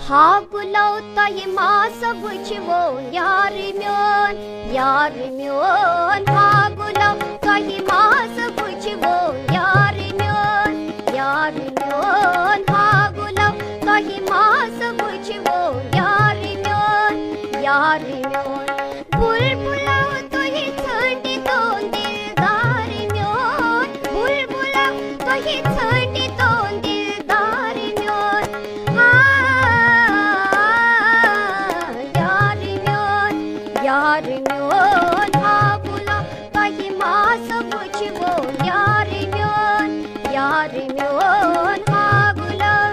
हागुलाव तोहि मास बुझवो यार म्योन हागुलाव तोहि मास बुझवो यार म्योन हागुलाव तोहि मास बुझवो यार म्योन बुलबुलाव तोहि थंडी दोन दिलदार म्योन बुलबुलाव तोहि थंडी दोन दिलदार म्योन यार म्योन हागुलाव तोहि मास बुझवो यार म्योन हागुलाव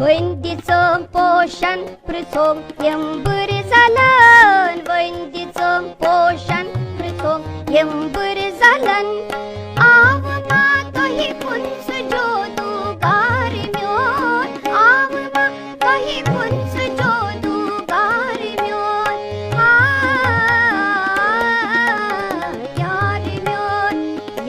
वंदीचं पोषण पृथोम एंबर झालन वंदीचं पोषण पृथोम एंबर झालन आवमा तोहि पुंस जोदू गार म्योन आवमा तोहि पुंस जोदू गार म्योन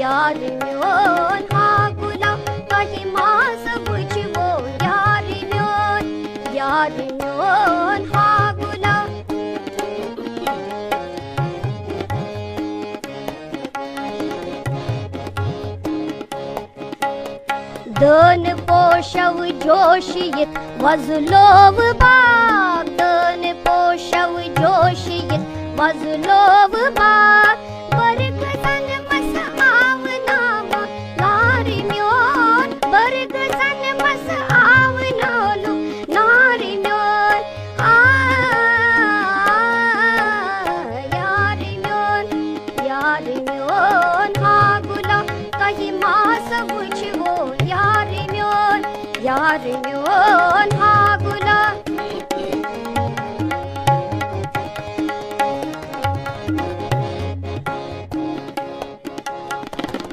यार म्योन हागुलाव तोहि मास बुझवो यार म्योन हागुलाव दोन पोषव जोशियत वजलोव बाग दोन पोषव जोशियत वजलोव बाग वर्ग जन मस आवनाव नार म्योन वर्ग जन मस आवनालो नार म्योन यार म्योन हागुलाव तोहि मास बुझवो यार म्योन हागुलाव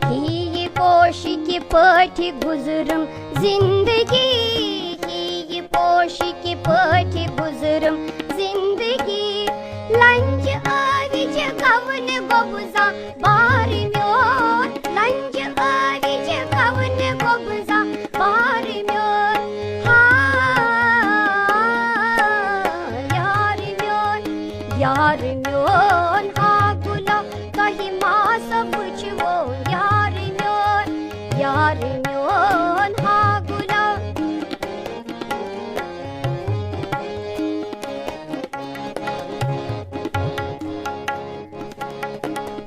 ही पोशी की पठी गुजरम जिंदगी ही पोशी की पठी गुजरम जिंदगी लंज आवी जगवन गोबुजा बार म्योन लंज आवी जगवन गोबुजा बार म्योन यार म्योन हागुलाव तोहि मास बुझवो यार म्योन हागुलाव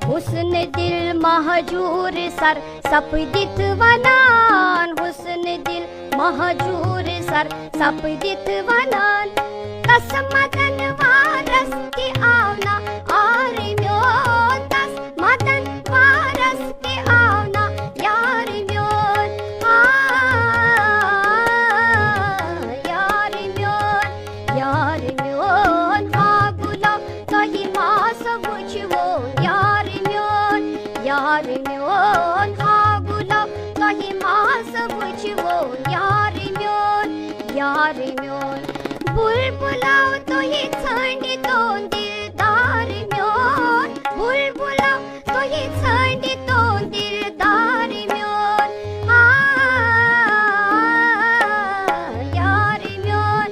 हुस्न दिल महजूर सर सपदित वनान हुस्न दिल महजूर सर सपदित वनान कस मदन वारस के आवना आर म्योन कस मदन वारस के आवना यार म्योन यार म्योन हागुलाव तोहि मास बुझवो यार म्योन हागुलाव तोहि मास बुझवो यार म्योन बुलबुलाव तोहि थंडी दोन दिलदार म्योन बुलबुलाव तोहि थंडी दोन दिलदार म्योन यार म्योन